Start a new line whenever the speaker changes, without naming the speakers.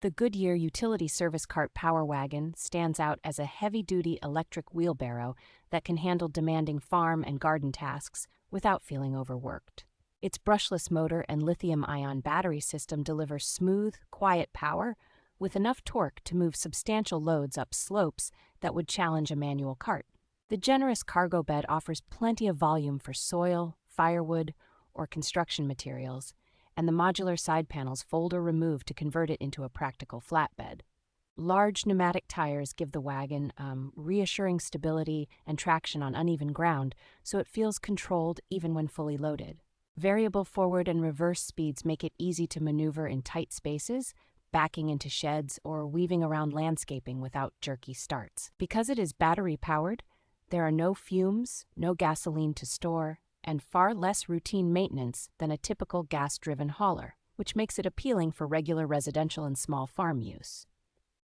The Goodyear Utility Service Cart Power Wagon stands out as a heavy-duty electric wheelbarrow that can handle demanding farm and garden tasks without feeling overworked. Its brushless motor and lithium-ion battery system deliver smooth, quiet power with enough torque to move substantial loads up slopes that would challenge a manual cart. The generous cargo bed offers plenty of volume for soil, firewood, or construction materials, and the modular side panels fold or remove to convert it into a practical flatbed. Large pneumatic tires give the wagon reassuring stability and traction on uneven ground, so it feels controlled even when fully loaded. Variable forward and reverse speeds make it easy to maneuver in tight spaces, backing into sheds, or weaving around landscaping without jerky starts. Because it is battery-powered, there are no fumes, no gasoline to store, and far less routine maintenance than a typical gas-driven hauler, which makes it appealing for regular residential and small farm use.